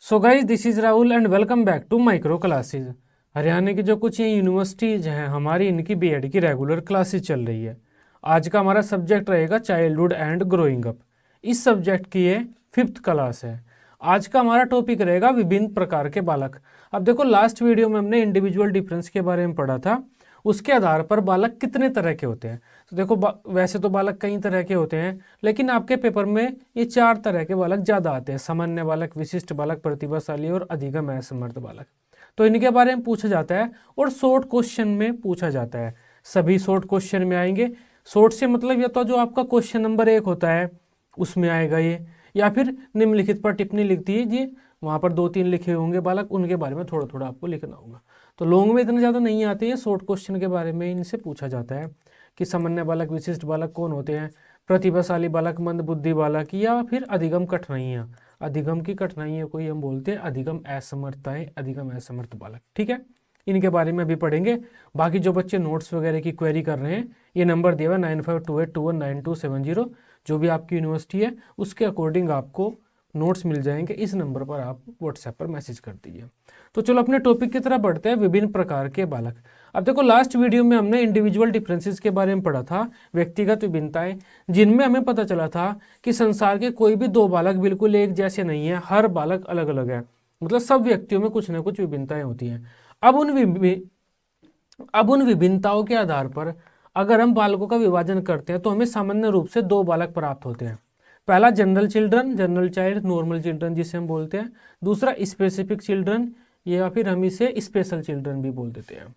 So guys this is Rahul and welcome back to micro classes. Haryana की जो कुछ ये यूनिवर्सिटीज हैं हमारी, इनकी बीएड की रेगुलर क्लासेज चल रही है। आज का हमारा सब्जेक्ट रहेगा चाइल्डहुड एंड ग्रोइंग अप। इस सब्जेक्ट की ये 5th क्लास है। आज का हमारा टॉपिक रहेगा विभिन्न प्रकार के बालक। अब देखो, लास्ट वीडियो में हमने इंडिविजुअल डिफरेंस के बारे में पढ़ा था, उसके आधार पर बालक कितने तरह के होते हैं। तो देखो, वैसे तो बालक कई तरह के होते हैं, लेकिन आपके पेपर में ये 4 तरह के बालक ज़्यादा आते हैं: सामान्य बालक, विशिष्ट बालक, प्रतिभाशाली और अधिगम असमर्थ बालक। तो इनके बारे में पूछा जाता है और शॉर्ट क्वेश्चन में पूछा जाता है। सभी शॉर्ट क्वेश्चन में आएंगे। शॉर्ट से मतलब या तो जो आपका क्वेश्चन नंबर 1 होता है उसमें आएगा ये, या फिर निम्नलिखित पर टिप्पणी लिख दीजिए, वहाँ पर 2-3 लिखे होंगे बालक, उनके बारे में थोड़ा थोड़ा आपको लिखना होगा। तो लॉन्ग में इतने ज़्यादा नहीं आते हैं, शॉर्ट क्वेश्चन के बारे में इनसे पूछा जाता है कि सामान्य बालक, विशिष्ट बालक कौन होते हैं, प्रतिभाशाली बालक, मंदबुद्धि बालक, या फिर अधिगम कठिनाइयाँ। अधिगम की कठिनाइयों को ही हम बोलते हैं अधिगम असमर्थताएं, अधिगम असमर्थ बालक। ठीक है, इनके बारे में अभी पढ़ेंगे। बाकी जो बच्चे नोट्स वगैरह की क्वेरी कर रहे हैं, ये नंबर दिया हुआ 9528219270, जो भी आपकी यूनिवर्सिटी है उसके अकॉर्डिंग आपको नोट्स मिल जाएंगे। इस नंबर पर आप व्हाट्सएप पर मैसेज कर दीजिए। तो चलो अपने टॉपिक की तरफ बढ़ते हैं, विभिन्न प्रकार के बालक। अब देखो, लास्ट वीडियो में हमने इंडिविजुअल डिफरेंसेस के बारे में पढ़ा था, व्यक्तिगत विभिन्नताएं, जिनमें हमें पता चला था कि संसार के कोई भी 2 बालक बिल्कुल एक जैसे नहीं है, हर बालक अलग अलग है। मतलब सब व्यक्तियों में कुछ ना कुछ विभिन्नताएं होती हैं। अब उन विभिन्नताओं के आधार पर अगर हम बालकों का विभाजन करते हैं तो हमें सामान्य रूप से 2 बालक प्राप्त होते हैं। पहला general children, general child, normal children जिसे हम बोलते हैं। दूसरा स्पेसिफिक चिल्ड्रन, या फिर हम इसे स्पेशल चिल्ड्रन भी बोल देते हैं।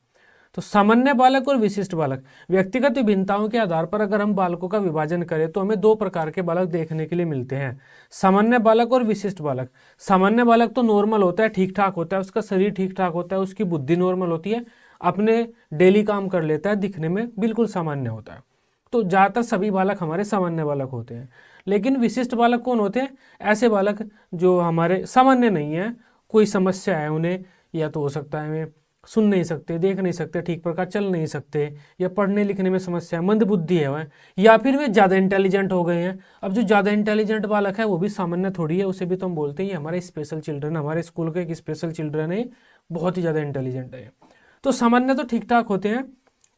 तो सामान्य बालक और विशिष्ट बालक, व्यक्तिगत विभिन्नताओं के आधार पर अगर हम बालकों का विभाजन करें तो हमें 2 प्रकार के बालक देखने के लिए मिलते हैं: सामान्य बालक और विशिष्ट बालक। सामान्य बालक तो नॉर्मल होता है, ठीक ठाक होता है, उसका शरीर ठीक ठाक होता है, उसकी बुद्धि नॉर्मल होती है, अपने डेली काम कर लेता है, दिखने में बिल्कुल सामान्य होता है। तो ज़्यादातर सभी बालक हमारे सामान्य बालक होते हैं। लेकिन विशिष्ट बालक कौन होते हैं? ऐसे बालक जो हमारे सामान्य नहीं है, कोई समस्या है उन्हें, या तो हो सकता है वे सुन नहीं सकते, देख नहीं सकते, ठीक प्रकार चल नहीं सकते, या पढ़ने लिखने में समस्या है, मंदबुद्धि है वह, या फिर वे ज़्यादा इंटेलिजेंट हो गए हैं। अब जो ज़्यादा इंटेलिजेंट बालक है वो भी सामान्य थोड़ी है, उसे भी तो हम बोलते हैं हमारे स्पेशल चिल्ड्रन, हमारे स्कूल का एक स्पेशल चिल्ड्रन है, बहुत ही ज़्यादा इंटेलिजेंट है। तो सामान्य तो ठीक ठाक होते हैं,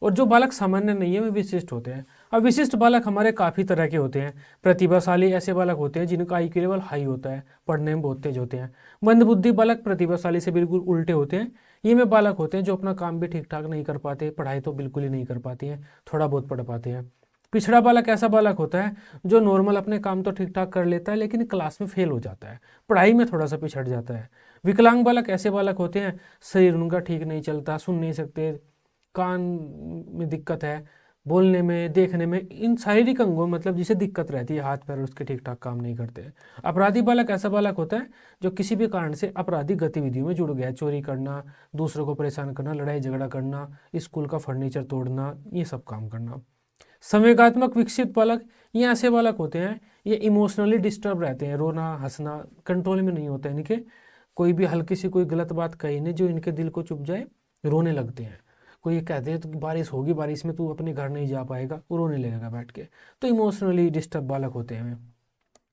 और जो बालक सामान्य नहीं है वे विशिष्ट होते हैं। अब विशिष्ट बालक हमारे काफ़ी तरह के होते हैं। प्रतिभाशाली ऐसे बालक होते हैं जिनका IQ लेवल हाई होता है, पढ़ने में बहुत तेज होते हैं। मंदबुद्धि बालक प्रतिभाशाली से बिल्कुल उल्टे होते हैं। ये में बालक होते हैं जो अपना काम भी ठीक ठाक नहीं कर पाते, पढ़ाई तो बिल्कुल ही नहीं कर पाती हैं, थोड़ा बहुत पढ़ पाते हैं। पिछड़ा बालक ऐसा बालक होता है जो नॉर्मल अपने काम तो ठीक ठाक कर लेता है, लेकिन क्लास में फेल हो जाता है, पढ़ाई में थोड़ा सा पिछड़ जाता है। विकलांग बालक ऐसे बालक होते हैं, शरीर उनका ठीक नहीं चलता, सुन नहीं सकते, कान में दिक्कत है, बोलने में, देखने में, इन शारीरिक अंगों मतलब जिसे दिक्कत रहती है, हाथ पैर उसके ठीक ठाक काम नहीं करते। अपराधी बालक ऐसा बालक होता है जो किसी भी कारण से आपराधिक गतिविधियों में जुड़ गया है, चोरी करना, दूसरों को परेशान करना, लड़ाई झगड़ा करना, स्कूल का फर्नीचर तोड़ना, ये सब काम करना। संवेगात्मक विकसित बालक, ये ऐसे बालक होते हैं, ये इमोशनली डिस्टर्ब रहते हैं, रोना हंसना कंट्रोल में नहीं होता है इनके, कोई भी हल्की सी कोई गलत बात कही नहीं जो इनके दिल को चुभ जाए, रोने लगते हैं। कोई कहते हैं तो बारिश होगी, बारिश में तू अपने घर नहीं जा पाएगा, वो रोने लगेगा बैठ के। तो इमोशनली डिस्टर्ब बालक होते हैं।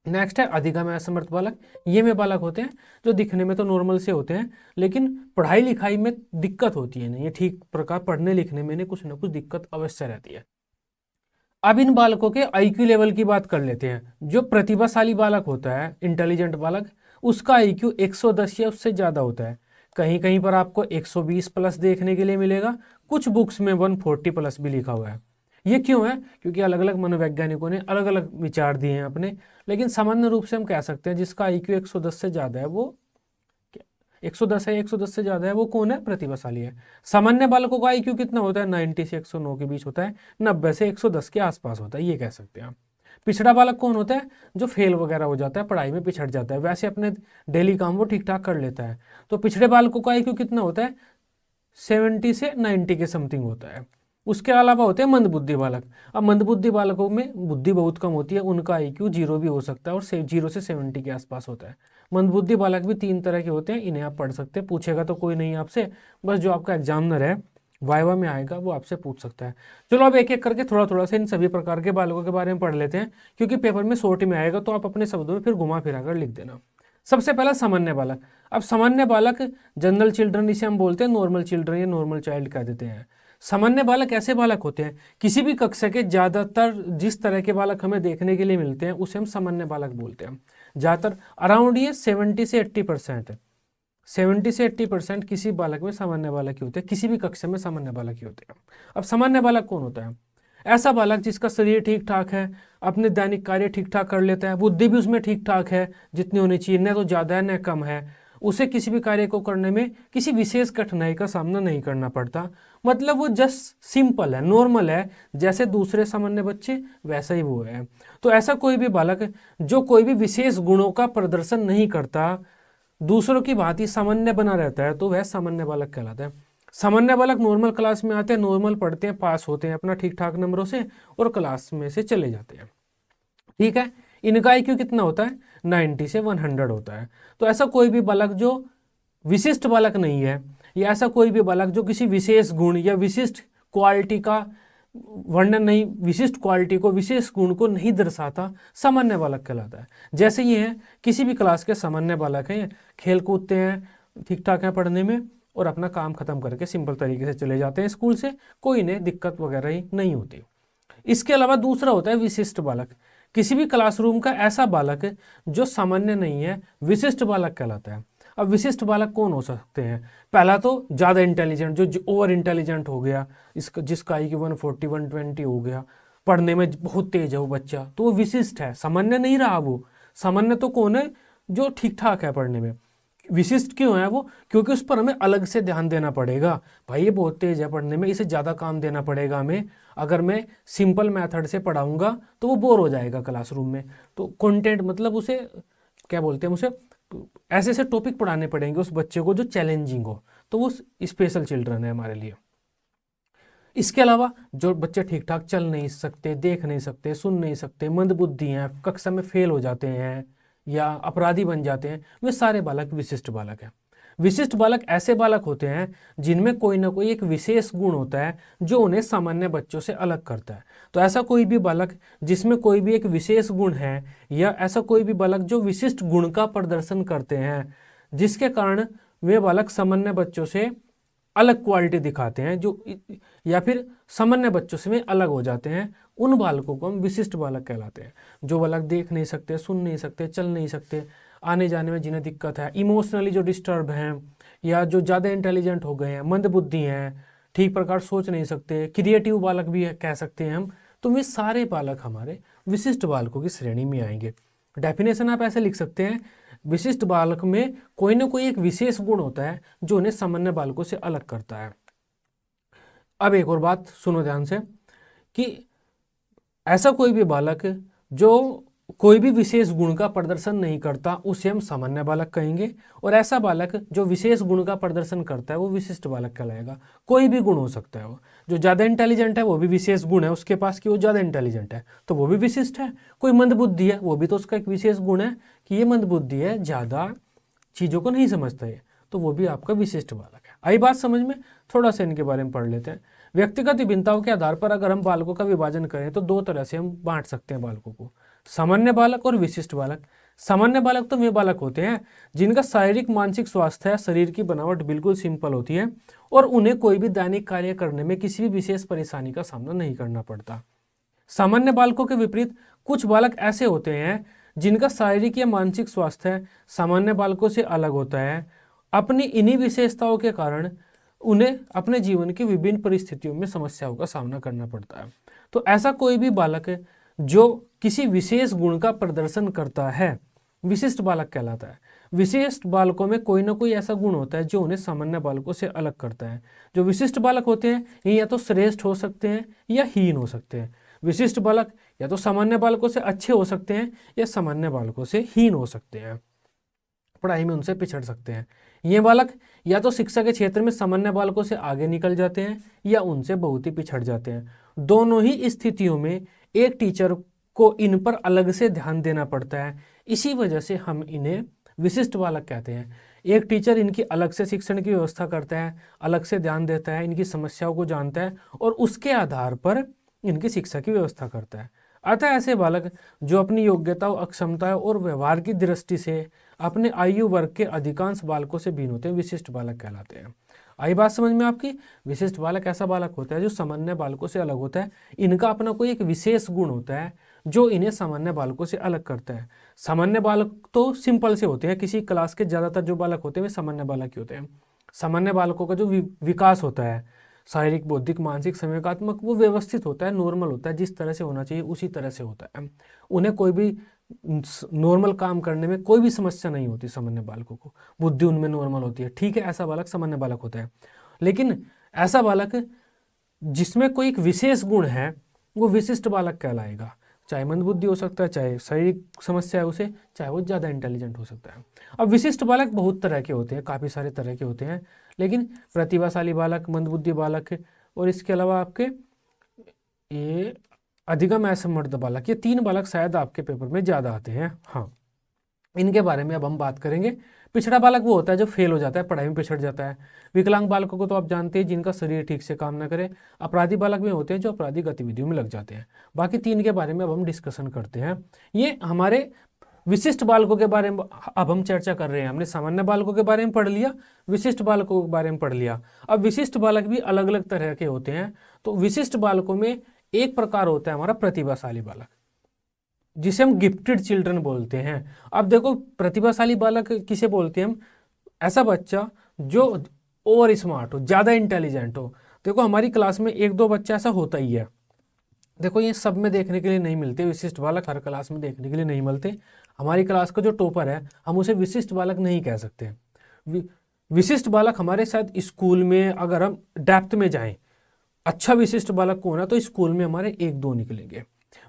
नेक्स्ट है अधिगम असमर्थ बालक। ये में बालक होते हैं जो दिखने में तो नॉर्मल से होते हैं, लेकिन पढ़ाई लिखाई में दिक्कत होती है इन्हें, ये ठीक प्रकार पढ़ने लिखने में इन्हें कुछ ना कुछ दिक्कत अवश्य रहती है। अब इन बालकों के IQ लेवल की बात कर लेते हैं। जो प्रतिभाशाली बालक होता है, इंटेलिजेंट बालक, उसका IQ 110 या उससे ज़्यादा होता है। कहीं कहीं पर आपको 120 प्लस देखने के लिए मिलेगा, कुछ बुक्स में 140 प्लस भी लिखा हुआ है। ये क्यों है? क्योंकि अलग अलग मनोवैज्ञानिकों ने अलग अलग विचार दिए हैं अपने, लेकिन सामान्य रूप से हम कह सकते हैं जिसका IQ 110 से ज़्यादा है वो 110 है, 110 से ज़्यादा है, वो कौन है? प्रतिभाशाली है। सामान्य बालकों का IQ कितना होता है? 90 से 109 के बीच होता है, 90 से 110 के आसपास होता है, ये कह सकते हैं आप। पिछड़ा बालक कौन होता है? जो फेल वगैरह हो जाता है, पढ़ाई में पिछड़ जाता है, वैसे अपने डेली काम वो ठीक ठाक कर लेता है। तो पिछड़े बालकों का IQ कितना होता है? 70 से 90 के समथिंग होता है। उसके अलावा होते हैं मंदबुद्धि बालक। अब मंदबुद्धि बालकों में बुद्धि बहुत कम होती है, उनका IQ 0 भी हो सकता है और 0 से 70 के आसपास होता है। मंदबुद्धि बालक भी 3 तरह के होते हैं, इन्हें आप पढ़ सकते हैं, पूछेगा तो कोई नहीं आपसे, बस जो आपका एग्जामिनर है वाइवा में आएगा वो आपसे पूछ सकता है। चलो अब एक एक करके थोड़ा थोड़ा सा इन सभी प्रकार के बालकों के बारे में पढ़ लेते हैं, क्योंकि पेपर में शॉर्ट में आएगा तो आप अपने शब्दों में फिर घुमा फिरा कर लिख देना। सबसे पहला सामान्य बालक। अब सामान्य बालक जनरल चिल्ड्रन इसे हम बोलते हैं, नॉर्मल चिल्ड्रन या नॉर्मल चाइल्ड कह देते हैं। सामान्य बालक ऐसे बालक होते हैं, किसी भी कक्षा के ज़्यादातर जिस तरह के बालक हमें देखने के लिए मिलते हैं उसे हम सामान्य बालक बोलते हैं। ज़्यादातर अराउंड ये 70 से 80% है, 70 से 80% किसी बालक में सामान्य बालक ही होते हैं, किसी भी कक्षा में सामान्य बालक ही होते हैं। अब सामान्य बालक कौन होता है? ऐसा बालक जिसका शरीर ठीक ठाक है, अपने दैनिक कार्य ठीक ठाक कर लेता है, बुद्धि भी उसमें ठीक ठाक है जितनी होनी चाहिए, न तो ज़्यादा है न कम है, उसे किसी भी कार्य को करने में किसी विशेष कठिनाई का सामना नहीं करना पड़ता, मतलब वो जस्ट सिंपल है, नॉर्मल है, जैसे दूसरे सामान्य बच्चे वैसा ही वो है। तो ऐसा कोई भी बालक जो कोई भी विशेष गुणों का प्रदर्शन नहीं करता, दूसरों की भांति सामान्य बना रहता है, तो वह सामान्य बालक कहलाता है। सामान्य बालक नॉर्मल क्लास में आते हैं, नॉर्मल पढ़ते हैं, पास होते हैं अपना ठीक ठाक नंबरों से और क्लास में से चले जाते हैं। ठीक है, इनका IQ कितना होता है? 90 से 100 होता है। तो ऐसा कोई भी बालक जो विशिष्ट बालक नहीं है, या ऐसा कोई भी बालक जो किसी विशेष गुण या विशिष्ट क्वालिटी का वर्णन नहीं, विशिष्ट क्वालिटी को, विशेष गुण को नहीं दर्शाता, सामान्य बालक कहलाता है। जैसे ये है, किसी भी क्लास के सामान्य बालक हैं, खेल कूदते हैं, ठीक ठाक हैं पढ़ने में और अपना काम खत्म करके सिंपल तरीके से चले जाते हैं स्कूल से, कोई इन्हें दिक्कत वगैरह ही नहीं होती। इसके अलावा दूसरा होता है विशिष्ट बालक। किसी भी क्लासरूम का ऐसा बालक जो सामान्य नहीं है, विशिष्ट बालक कहलाता है। अब विशिष्ट बालक कौन हो सकते हैं? पहला तो ज़्यादा इंटेलिजेंट, जो ओवर इंटेलिजेंट हो गया, इसका जिसका IQ 140 120 हो गया, पढ़ने में बहुत तेज है वो बच्चा, तो वो विशिष्ट है, सामान्य नहीं रहा वो। सामान्य तो कौन है? जो ठीक ठाक है पढ़ने में। विशिष्ट क्यों है वो? क्योंकि उस पर हमें अलग से ध्यान देना पड़ेगा। भाई ये बहुत तेज है पढ़ने में, इसे ज़्यादा काम देना पड़ेगा हमें। अगर मैं सिंपल मेथड से पढ़ाऊंगा तो वो बोर हो जाएगा क्लासरूम में। तो कंटेंट मतलब उसे क्या बोलते हैं, उसे ऐसे ऐसे टॉपिक पढ़ाने पड़ेंगे उस बच्चे को जो चैलेंजिंग हो, तो वो स्पेशल चिल्ड्रन है हमारे लिए। इसके अलावा जो बच्चे ठीक ठाक चल नहीं सकते, देख नहीं सकते, सुन नहीं सकते, मंदबुद्धि हैं, कक्षा में फेल हो जाते हैं या अपराधी बन जाते हैं, वे सारे बालक विशिष्ट बालक हैं। विशिष्ट बालक ऐसे बालक होते हैं जिनमें कोई ना कोई एक विशेष गुण होता है जो उन्हें सामान्य बच्चों से अलग करता है। तो ऐसा कोई भी बालक जिसमें कोई भी एक विशेष गुण है, या ऐसा कोई भी बालक जो विशिष्ट गुण का प्रदर्शन करते हैं, जिसके कारण वे बालक सामान्य बच्चों से अलग क्वालिटी दिखाते हैं, जो या फिर सामान्य बच्चों से वे अलग हो जाते हैं, उन बालकों को हम विशिष्ट बालक कहलाते हैं। जो बालक देख नहीं सकते, सुन नहीं सकते, चल नहीं सकते, आने जाने में जिन्हें दिक्कत है, इमोशनली जो डिस्टर्ब हैं, या जो ज़्यादा इंटेलिजेंट हो गए हैं, मंदबुद्धि हैं, ठीक प्रकार सोच नहीं सकते, क्रिएटिव बालक भी कह सकते हैं हम, तो वे सारे बालक हमारे विशिष्ट बालकों की श्रेणी में आएंगे। डेफिनेशन आप ऐसे लिख सकते हैं, विशिष्ट बालक में कोई ना कोई एक विशेष गुण होता है जो उन्हें सामान्य बालकों से अलग करता है। अब एक और बात सुनो ध्यान से, कि ऐसा कोई भी बालक जो कोई भी विशेष गुण का प्रदर्शन नहीं करता उसे हम सामान्य बालक कहेंगे, और ऐसा बालक जो विशेष गुण का प्रदर्शन करता है वो विशिष्ट बालक कहलाएगा। कोई भी गुण हो सकता है, वो जो ज़्यादा इंटेलिजेंट है वो भी विशेष गुण है उसके पास कि वो ज़्यादा इंटेलिजेंट है, तो वो भी विशिष्ट है। कोई मंदबुद्धि है, वो भी तो उसका एक विशेष गुण है कि ये मंदबुद्धि है, ज़्यादा चीज़ों को नहीं समझता है, तो वो भी आपका विशिष्ट बालक है। आई बात समझ में? थोड़ा सा इनके बारे में पढ़ लेते हैं। व्यक्तिगत विभिन्नताओं के आधार पर अगर हम बालकों का विभाजन करें तो दो तरह से हम बांट सकते हैं बालकों को, सामान्य बालक और विशिष्ट बालक। सामान्य बालक तो वे बालक होते हैं जिनका शारीरिक मानसिक स्वास्थ्य है, शरीर की बनावट बिल्कुल सिंपल होती है और उन्हें कोई भी दैनिक कार्य करने में किसी भी विशेष परेशानी का सामना नहीं करना पड़ता। सामान्य बालकों के विपरीत कुछ बालक ऐसे होते हैं जिनका शारीरिक या मानसिक स्वास्थ्य सामान्य बालकों से अलग होता है। अपनी इन्हीं विशेषताओं के कारण उन्हें अपने जीवन की विभिन्न परिस्थितियों में समस्याओं का सामना करना पड़ता है। तो ऐसा कोई भी बालक जो किसी विशेष गुण का प्रदर्शन करता है विशिष्ट बालक कहलाता है। विशिष्ट बालकों में कोई ना कोई ऐसा गुण होता है जो उन्हें सामान्य बालकों से अलग करता है। जो विशिष्ट बालक होते हैं ये या तो श्रेष्ठ हो सकते हैं या हीन हो सकते हैं। विशिष्ट बालक या तो सामान्य बालकों से अच्छे हो सकते हैं या सामान्य बालकों से हीन हो सकते हैं, पढ़ाई में उनसे पिछड़ सकते हैं। ये बालक या तो शिक्षा के क्षेत्र में सामान्य बालकों से आगे निकल जाते हैं या उनसे बहुत ही पिछड़ जाते हैं। दोनों ही स्थितियों में एक टीचर को इन पर अलग से ध्यान देना पड़ता है, इसी वजह से हम इन्हें विशिष्ट बालक कहते हैं। एक टीचर इनकी अलग से शिक्षण की व्यवस्था करता है, अलग से ध्यान देता है, इनकी समस्याओं को जानता है और उसके आधार पर इनकी शिक्षा की व्यवस्था करता है। अतः ऐसे बालक जो अपनी योग्यताओं, अक्षमताओं और व्यवहार की दृष्टि से अपने आयु वर्ग के अधिकांश बालकों से भिन्न होते हैं, विशिष्ट बालक कहलाते हैं। आई बात समझ में आपकी? विशिष्ट बालक ऐसा बालक होता है जो सामान्य बालकों से अलग होता है। इनका अपना कोई एक विशेष गुण होता है जो इन्हें सामान्य बालकों से अलग करता है। सामान्य बालक तो सिंपल से होते हैं, किसी क्लास के ज़्यादातर जो बालक होते हैं वे सामान्य बालक ही होते हैं। सामान्य बालकों का जो विकास होता है, शारीरिक, बौद्धिक, मानसिक, संवेगात्मक, वो व्यवस्थित होता है, नॉर्मल होता है, जिस तरह से होना चाहिए उसी तरह से होता है। उन्हें कोई भी नॉर्मल काम करने में कोई भी समस्या नहीं होती। सामान्य बालकों को बुद्धि उनमें नॉर्मल होती है, ठीक है, ऐसा बालक सामान्य बालक होता है। लेकिन ऐसा बालक जिसमें कोई एक विशेष गुण है वो विशिष्ट बालक कहलाएगा। चाहे मंदबुद्धि हो सकता है, चाहे शारीरिक समस्या है उसे, चाहे वो ज़्यादा इंटेलिजेंट हो सकता है। अब विशिष्ट बालक बहुत तरह के होते हैं, काफ़ी सारे तरह के होते हैं, लेकिन प्रतिभाशाली बालक, मंदबुद्धि बालक और इसके अलावा आपके ये अधिगम असमर्थ बालक, ये 3 बालक शायद आपके पेपर में ज़्यादा आते हैं। हाँ, इनके बारे में अब हम बात करेंगे। पिछड़ा बालक वो होता है जो फेल हो जाता है, पढ़ाई में पिछड़ जाता है। विकलांग बालकों को तो आप जानते हैं, जिनका शरीर ठीक से काम ना करे। अपराधी बालक में होते हैं जो अपराधी गतिविधियों में लग जाते हैं। बाकी 3 के बारे में अब हम डिस्कशन करते हैं। ये हमारे विशिष्ट बालकों के बारे में अब हम चर्चा कर रहे हैं। हमने सामान्य बालकों के बारे में पढ़ लिया, विशिष्ट बालकों के बारे में पढ़ लिया। अब विशिष्ट बालक भी अलग अलग तरह के होते हैं। तो विशिष्ट बालकों में एक प्रकार होता है हमारा प्रतिभाशाली बालक, जिसे हम गिफ्टेड चिल्ड्रन बोलते हैं। अब देखो, प्रतिभाशाली बालक किसे बोलते हैं हम? ऐसा बच्चा जो ओवर स्मार्ट हो, ज़्यादा इंटेलिजेंट हो। देखो, हमारी क्लास में 1-2 बच्चा ऐसा होता ही है। देखो, ये सब में देखने के लिए नहीं मिलते, विशिष्ट बालक हर क्लास में देखने के लिए नहीं मिलते। हमारी क्लास का जो टॉपर है, हम उसे विशिष्ट बालक नहीं कह सकते। विशिष्ट बालक हमारे साथ स्कूल में, अगर हम डेप्थ में जाएं, अच्छा विशिष्ट बालक कौन है, तो स्कूल में हमारे 1-2 निकलेंगे।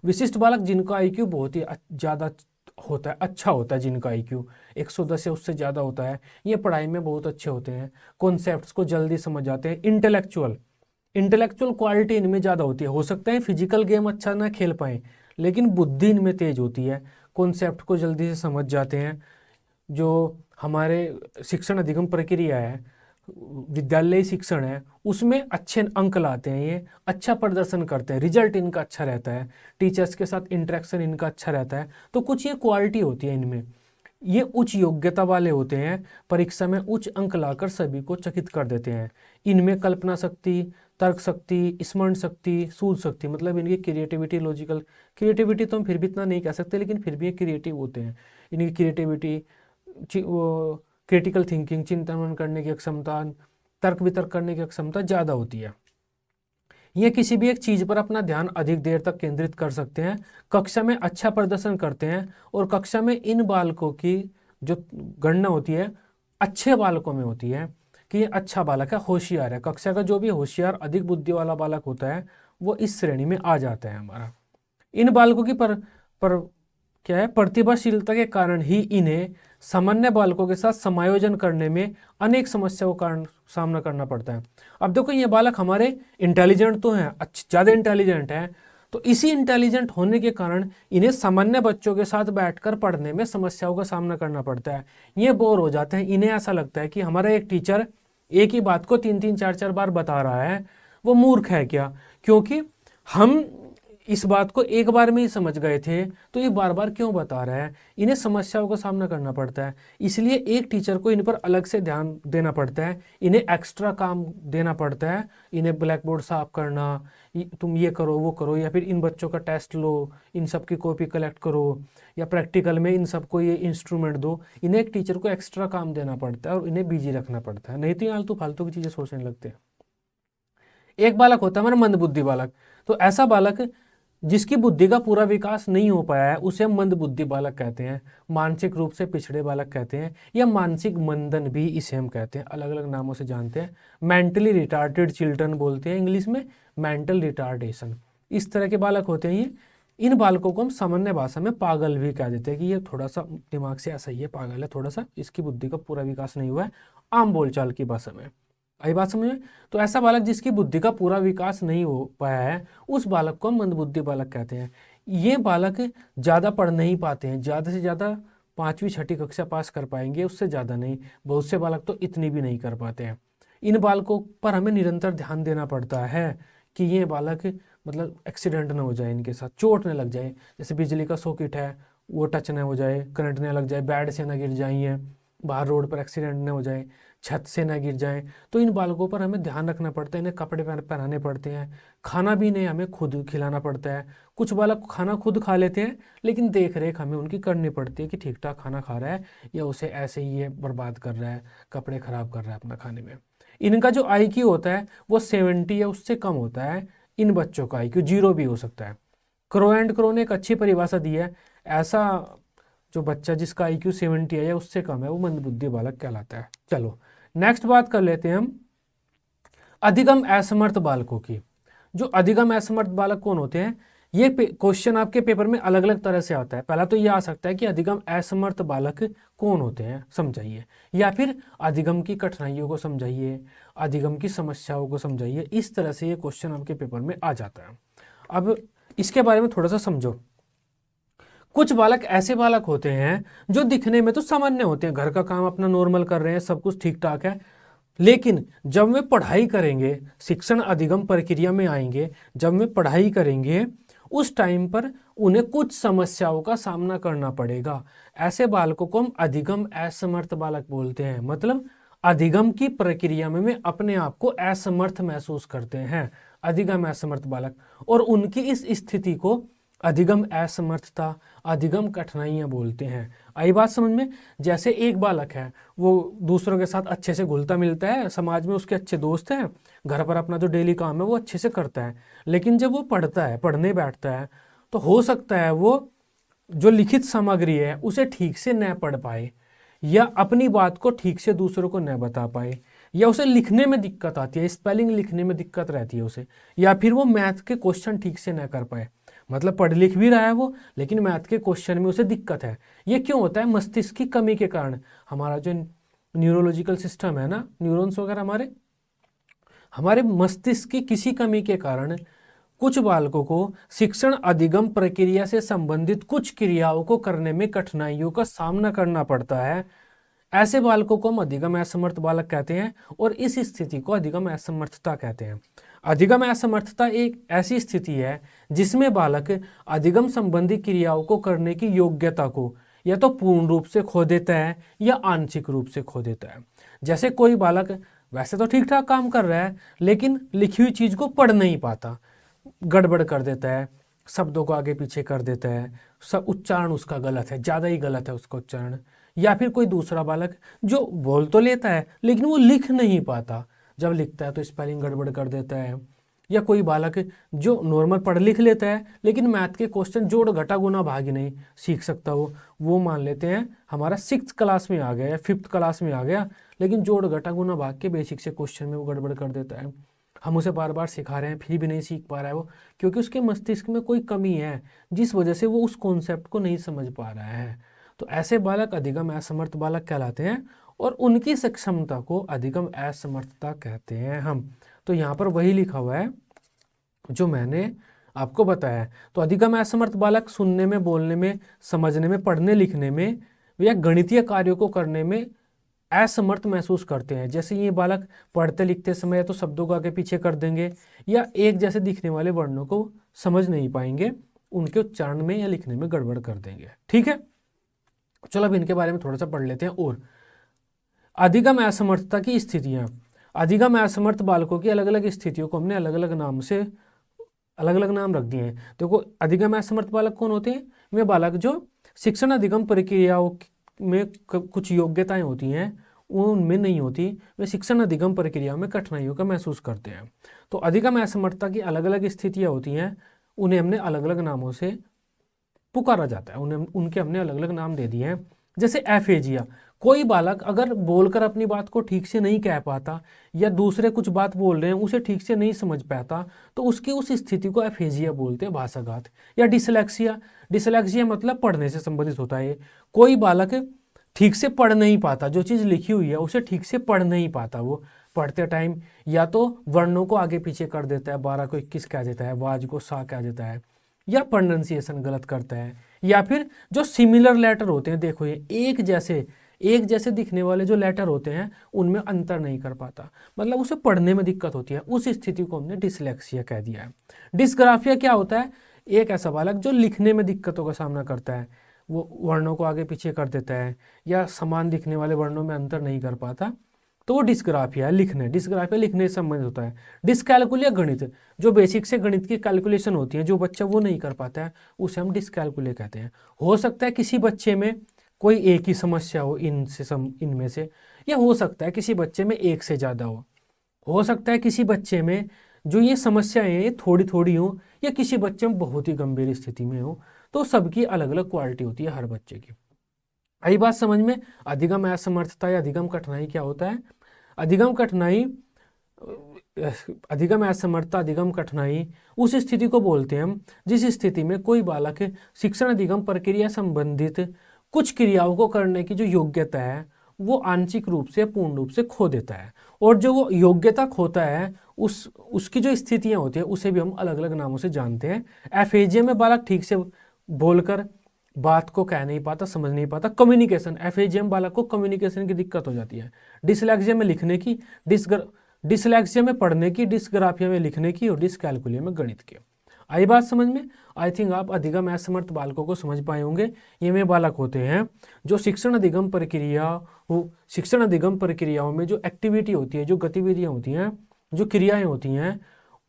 विशिष्ट बालक जिनका IQ बहुत ही ज़्यादा होता है, अच्छा होता है, जिनका IQ 110 या उससे ज़्यादा होता है, ये पढ़ाई में बहुत अच्छे होते हैं, कॉन्सेप्ट्स को जल्दी समझ जाते हैं। इंटेलेक्चुअल क्वालिटी इनमें ज़्यादा होती है। हो सकता है फिजिकल गेम अच्छा ना खेल पाएँ, लेकिन बुद्धि इनमें तेज होती है, कॉन्सेप्ट को जल्दी से समझ जाते हैं। जो हमारे शिक्षण अधिगम प्रक्रिया है, विद्यालय शिक्षण है, उसमें अच्छे अंक लाते हैं, ये अच्छा प्रदर्शन करते हैं, रिजल्ट इनका अच्छा रहता है, टीचर्स के साथ इंटरेक्शन इनका अच्छा रहता है। तो कुछ ये क्वालिटी होती है इनमें। ये उच्च योग्यता वाले होते हैं, परीक्षा में उच्च अंक लाकर सभी को चकित कर देते हैं। इनमें कल्पना शक्ति, तर्क शक्ति, स्मरण शक्ति, सूझ शक्ति, मतलब इनकी क्रिएटिविटी, लॉजिकल क्रिएटिविटी तो हम फिर भी इतना नहीं कह सकते, लेकिन फिर भी ये क्रिएटिव होते हैं। इनकी क्रिएटिविटी, वो क्रिटिकल थिंकिंग, चिंतन करने की क्षमता, तर्क वितर्क करने की क्षमता ज़्यादा होती है। ये किसी भी एक चीज़ पर अपना ध्यान अधिक देर तक केंद्रित कर सकते हैं, कक्षा में अच्छा प्रदर्शन करते हैं, और कक्षा में इन बालकों की जो गणना होती है अच्छे बालकों में होती है कि ये अच्छा बालक है, होशियार है। कक्षा का जो भी होशियार, अधिक बुद्धि वाला बालक होता है वो इस श्रेणी में आ जाता है हमारा। इन बालकों की पर क्या है, प्रतिभाशीलता के कारण ही इन्हें सामान्य बालकों के साथ समायोजन करने में अनेक समस्याओं का सामना करना पड़ता है। अब देखो, ये बालक हमारे इंटेलिजेंट तो हैं, ज़्यादा इंटेलिजेंट हैं, तो इसी इंटेलिजेंट होने के कारण इन्हें सामान्य बच्चों के साथ बैठकर पढ़ने में समस्याओं का सामना करना पड़ता है। ये बोर हो जाते हैं, इन्हें ऐसा लगता है कि हमारा एक टीचर एक ही बात को 3-3, 4-4 बार बता रहा है, वो मूर्ख है क्या? क्योंकि हम इस बात को एक बार में ही समझ गए थे, तो ये बार बार क्यों बता रहा है? इन्हें समस्याओं का सामना करना पड़ता है, इसलिए एक टीचर को इन पर अलग से ध्यान देना पड़ता है, इन्हें एक्स्ट्रा काम देना पड़ता है। इन्हें ब्लैक बोर्ड साफ करना, तुम ये करो, वो करो, या फिर इन बच्चों का टेस्ट लो, इन सब की कॉपी कलेक्ट करो, या प्रैक्टिकल में इन सबको ये इंस्ट्रूमेंट दो। इन्हें एक टीचर को एक्स्ट्रा काम देना पड़ता है और इन्हें बिजी रखना पड़ता है, नहीं तो ये आलतू फालतू की चीज़ें सोचने लगते हैं। एक बालक होता है हमारा मंदबुद्धि बालक। तो ऐसा बालक जिसकी बुद्धि का पूरा विकास नहीं हो पाया है उसे हम मंदबुद्धि बालक कहते हैं, मानसिक रूप से पिछड़े बालक कहते हैं, या मानसिक मंदन भी इसे हम कहते हैं, अलग अलग नामों से जानते हैं। मेंटली रिटार्डेड चिल्ड्रन बोलते हैं इंग्लिश में, मेंटल रिटार्डेशन, इस तरह के बालक होते हैं ये। इन बालकों को हम सामान्य भाषा में पागल भी कह देते हैं कि ये थोड़ा सा दिमाग से ऐसा ही है, पागल है थोड़ा सा, इसकी बुद्धि का पूरा विकास नहीं हुआ है, आम बोलचाल की भाषा में। आई बात समझ में? तो ऐसा बालक जिसकी बुद्धि का पूरा विकास नहीं हो पाया है, उस बालक को हम मंदबुद्धि बालक कहते हैं। ये बालक ज़्यादा पढ़ नहीं पाते हैं, ज़्यादा से ज़्यादा 5वीं 6ठी कक्षा पास कर पाएंगे, उससे ज़्यादा नहीं। बहुत से बालक तो इतनी भी नहीं कर पाते हैं। इन बालकों पर हमें निरंतर ध्यान देना पड़ता है कि ये बालक मतलब एक्सीडेंट ना हो जाए, इनके साथ चोट न लग जाए, जैसे बिजली का सॉकेट है वो टच न हो जाए, करंट न लग जाए, बेड से ना गिर जाइए, बाहर रोड पर एक्सीडेंट न हो जाए, छत से ना गिर जाए। तो इन बालकों पर हमें ध्यान रखना पड़ता है, इन्हें कपड़े पहनाने पड़ते हैं, खाना भी इन्हें हमें खुद खिलाना पड़ता है। कुछ बालक खाना खुद खा लेते हैं, लेकिन देख रेख हमें उनकी करनी पड़ती है कि ठीक ठाक खाना खा रहा है या उसे ऐसे ही ये बर्बाद कर रहा है, कपड़े खराब कर रहा है अपना खाने में। इनका जो IQ होता है वो 70 या उससे कम होता है। इन बच्चों का IQ 0 भी हो सकता है। क्रो एंड क्रो ने एक अच्छी परिभाषा दी है, ऐसा जो बच्चा जिसका IQ 70 है या उससे कम है वो मंदबुद्धि बालक कहलाता है। चलो नेक्स्ट बात कर लेते हैं हम अधिगम असमर्थ बालकों की। जो अधिगम असमर्थ बालक कौन होते हैं, ये क्वेश्चन आपके पेपर में अलग अलग तरह से आता है। पहला तो ये आ सकता है कि अधिगम असमर्थ बालक कौन होते हैं समझाइए, या फिर अधिगम की कठिनाइयों को समझाइए, अधिगम की समस्याओं को समझाइए। इस तरह से ये क्वेश्चन आपके पेपर में आ जाता है। अब इसके बारे में थोड़ा सा समझो। कुछ बालक ऐसे बालक होते हैं जो दिखने में तो सामान्य होते हैं, घर का काम अपना नॉर्मल कर रहे हैं, सब कुछ ठीक ठाक है, लेकिन जब वे पढ़ाई करेंगे, शिक्षण अधिगम प्रक्रिया में आएंगे, जब वे पढ़ाई करेंगे उस टाइम पर उन्हें कुछ समस्याओं का सामना करना पड़ेगा। ऐसे बालकों को हम अधिगम असमर्थ बालक बोलते हैं। मतलब अधिगम की प्रक्रिया में वे अपने आप को असमर्थ महसूस करते हैं, अधिगम असमर्थ बालक, और उनकी इस स्थिति को अधिगम असमर्थता, अधिगम कठिनाइयां बोलते हैं। आई बात समझ में? जैसे एक बालक है, वो दूसरों के साथ अच्छे से घुलता मिलता है, समाज में उसके अच्छे दोस्त हैं, घर पर अपना जो डेली काम है वो अच्छे से करता है, लेकिन जब वो पढ़ता है, पढ़ने बैठता है, तो हो सकता है वो जो लिखित सामग्री है उसे ठीक से न पढ़ पाए, या अपनी बात को ठीक से दूसरों को न बता पाए, या उसे लिखने में दिक्कत आती है, स्पेलिंग लिखने में दिक्कत रहती है उसे, या फिर वो मैथ के क्वेश्चन ठीक से न कर पाए। मतलब पढ़ लिख भी रहा है वो, लेकिन मैथ के क्वेश्चन में उसे दिक्कत है। ये क्यों होता है? मस्तिष्क की कमी के कारण। हमारा जो न्यूरोलॉजिकल सिस्टम है ना, न्यूरॉन्स वगैरह हमारे मस्तिष्क की किसी कमी के कारण कुछ बालकों को शिक्षण अधिगम प्रक्रिया से संबंधित कुछ क्रियाओं को करने में कठिनाइयों का सामना करना पड़ता है। ऐसे बालकों को हम अधिगम असमर्थ बालक कहते हैं, और इस स्थिति को अधिगम असमर्थता कहते हैं। अधिगम असमर्थता एक ऐसी स्थिति है जिसमें बालक अधिगम संबंधी क्रियाओं को करने की योग्यता को या तो पूर्ण रूप से खो देता है या आंशिक रूप से खो देता है। जैसे कोई बालक वैसे तो ठीक ठाक काम कर रहा है, लेकिन लिखी हुई चीज को पढ़ नहीं पाता, गड़बड़ कर देता है, शब्दों को आगे पीछे कर देता है, सब उच्चारण उसका गलत है, ज़्यादा ही गलत है उसका उच्चारण। या फिर कोई दूसरा बालक जो बोल तो लेता है लेकिन वो लिख नहीं पाता, जब लिखता है तो स्पेलिंग गड़बड़ कर देता है। या कोई बालक जो नॉर्मल पढ़ लिख लेता है लेकिन मैथ के क्वेश्चन जोड़ घटा गुना भाग नहीं सीख सकता, वो मान लेते हैं हमारा 6th क्लास में आ गया या 5th क्लास में आ गया, लेकिन जोड़ घटा गुना भाग के बेसिक से क्वेश्चन में वो गड़बड़ कर देता है। हम उसे बार बार सिखा रहे हैं फिर भी नहीं सीख पा रहा है वो, क्योंकि उसके मस्तिष्क में कोई कमी है जिस वजह से वो उस कॉन्सेप्ट को नहीं समझ पा रहा है। तो ऐसे बालक अधिगम असमर्थ बालक कहलाते हैं, और उनकी सक्षमता को अधिगम असमर्थता कहते हैं हम। तो यहाँ पर वही लिखा हुआ है जो मैंने आपको बताया। तो अधिगम असमर्थ बालक सुनने में, बोलने में, समझने में, पढ़ने लिखने में या गणितीय कार्यों को करने में असमर्थ महसूस करते हैं। जैसे ये बालक पढ़ते लिखते समय तो शब्दों को आगे पीछे कर देंगे, या एक जैसे दिखने वाले वर्णों को समझ नहीं पाएंगे, उनके उच्चारण में या लिखने में गड़बड़ कर देंगे। ठीक है, चलो अब इनके बारे में थोड़ा सा पढ़ लेते हैं। और अधिगम असमर्थता की स्थितियां। अधिगम असमर्थ बालकों की अलग अलग स्थितियों को हमने अलग अलग नाम से अलग अलग नाम रख दिए हैं। देखो अधिगम असमर्थ बालक कौन होते हैं? वे बालक जो शिक्षण अधिगम प्रक्रियाओं में कुछ योग्यताएं होती हैं वो उनमें नहीं होती, वे शिक्षण अधिगम प्रक्रिया में कठिनाइयों का महसूस करते हैं। तो अधिगम असमर्थता की अलग अलग स्थितियां होती हैं, उन्हें हमने अलग अलग नामों से पुकारा जाता है, उन्हें उनके हमने अलग अलग नाम दे दिए हैं। जैसे एफेजिया, कोई बालक अगर बोलकर अपनी बात को ठीक से नहीं कह पाता या दूसरे कुछ बात बोल रहे हैं उसे ठीक से नहीं समझ पाता, तो उसकी उस स्थिति को एफेजिया बोलते हैं, भाषाघात। या डिसलेक्सिया, डिसलेक्सिया मतलब पढ़ने से संबंधित होता है। कोई बालक ठीक से पढ़ नहीं पाता, जो चीज़ लिखी हुई है उसे ठीक से पढ़ नहीं पाता, वो पढ़ते टाइम या तो वर्णों को आगे पीछे कर देता है, 12 को 21 कह देता है, वाज को सा कह देता है, या प्रोनाउंसिएशन गलत करता है, या फिर जो सिमिलर लेटर होते हैं, देखो ये एक जैसे एक जैसे दिखने वाले जो लेटर होते हैं उनमें अंतर नहीं कर पाता, मतलब उसे पढ़ने में दिक्कत होती है, उस स्थिति को हमने डिसलेक्सिया कह दिया है। डिस्ग्राफिया क्या होता है? एक ऐसा बालक जो लिखने में दिक्कतों का सामना करता है, वो वर्णों को आगे पीछे कर देता है या समान दिखने वाले वर्णों में अंतर नहीं कर पाता, तो वो डिस्ग्राफिया है। डिस्ग्राफिया लिखने से संबंधित होता है। डिस्कैलकुलिया गणित, जो बेसिक से गणित की कैलकुलेशन होती है जो बच्चा वो नहीं कर पाता है, उसे हम डिस्कैलकुलिया कहते हैं। हो सकता है किसी बच्चे में कोई एक ही समस्या हो इनमें से, या हो सकता है किसी बच्चे में एक से ज़्यादा हो सकता है किसी बच्चे में जो ये समस्याएं हैं ये थोड़ी थोड़ी हो, या किसी बच्चे में बहुत ही गंभीर स्थिति में हो। तो सबकी अलग अलग क्वालिटी होती है हर बच्चे की। आई बात समझ में? अधिगम असमर्थता या अधिगम कठिनाई क्या होता है? अधिगम कठिनाई, अधिगम असमर्थता, अधिगम कठिनाई उस स्थिति को बोलते हैं हम जिस स्थिति में कोई बालक शिक्षण अधिगम प्रक्रिया संबंधित कुछ क्रियाओं को करने की जो योग्यता है वो आंशिक रूप से पूर्ण रूप से खो देता है। और जो वो योग्यता खोता है उसकी जो स्थितियां होती है उसे भी हम अलग अलग नामों से जानते हैं। एफएजिया में बालक ठीक से बोलकर बात को कह नहीं पाता, समझ नहीं पाता, कम्युनिकेशन, एफएजिया में बालक को कम्युनिकेशन की दिक्कत हो जाती है। डिसलेक्सिया में लिखने की, डिसलेक्सिया में पढ़ने की, डिस्ग्राफिया में लिखने की और डिस्कैलकुलिया में गणित की। आई बात समझ में? आई थिंक आप अधिगम असमर्थ बालकों को समझ पाए होंगे। ये वे बालक होते हैं जो शिक्षण अधिगम प्रक्रियाओं में जो एक्टिविटी होती है, जो गतिविधियां होती हैं, जो क्रियाएं होती हैं,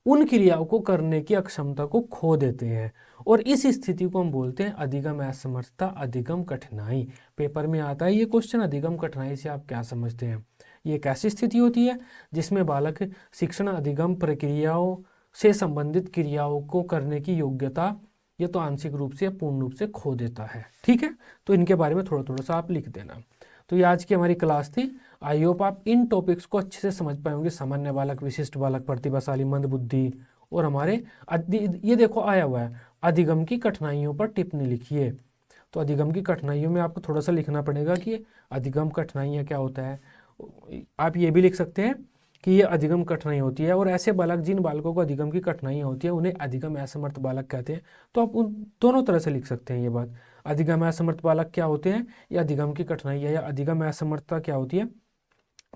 उन क्रियाओं को करने की अक्षमता को खो देते हैं। और इस स्थिति को हम बोलते हैं अधिगम असमर्थता, अधिगम कठिनाई। पेपर में आता है ये क्वेश्चन, अधिगम कठिनाई से आप क्या समझते हैं? ये एक ऐसी स्थिति होती है जिसमें बालक शिक्षण अधिगम प्रक्रियाओं से संबंधित क्रियाओं को करने की योग्यता या तो आंशिक रूप से या पूर्ण रूप से खो देता है। ठीक है, तो इनके बारे में थोड़ा थोड़ा सा आप लिख देना। तो ये आज की हमारी क्लास थी। आई होप आप इन टॉपिक्स को अच्छे से समझ पाए होंगे। सामान्य बालक, विशिष्ट बालक, प्रतिभाशाली, मंदबुद्धि, और हमारे ये देखो आया हुआ है अधिगम की कठिनाइयों पर टिप्पणी लिखिए। तो अधिगम की कठिनाइयों में आपको थोड़ा सा लिखना पड़ेगा कि अधिगम कठिनाइयाँ क्या होता है। आप ये भी लिख सकते हैं कि ये अधिगम कठिनाई होती है, और ऐसे बालक जिन बालकों को अधिगम की कठिनाइयाँ होती है उन्हें अधिगम असमर्थ बालक कहते हैं। तो आप उन दोनों तरह से लिख सकते हैं ये बात। अधिगम असमर्थ बालक क्या होते हैं, या अधिगम की कठिनाइयाँ या अधिगम असमर्थता क्या होती है,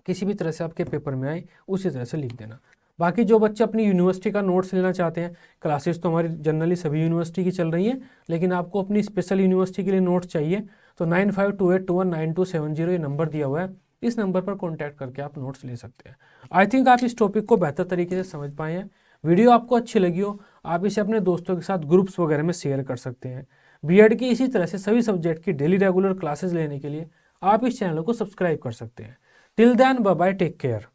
किसी भी तरह से आपके पेपर में आए उसी तरह से लिख देना। बाकी जो बच्चे अपनी यूनिवर्सिटी का नोट्स लेना चाहते हैं, क्लासेस तो हमारी जनरली सभी यूनिवर्सिटी की चल रही हैं, लेकिन आपको अपनी स्पेशल यूनिवर्सिटी के लिए नोट्स चाहिए तो 9528219270 ये नंबर दिया हुआ है, इस नंबर पर कॉन्टैक्ट करके आप नोट्स ले सकते हैं। आई थिंक आप इस टॉपिक को बेहतर तरीके से समझ पाए हैं। वीडियो आपको अच्छी लगी हो, आप इसे अपने दोस्तों के साथ ग्रुप्स वगैरह में शेयर कर सकते हैं। बीएड की इसी तरह से सभी सब्जेक्ट की डेली रेगुलर क्लासेस लेने के लिए आप इस चैनल को सब्सक्राइब कर सकते हैं। Till then, bye bye, take care.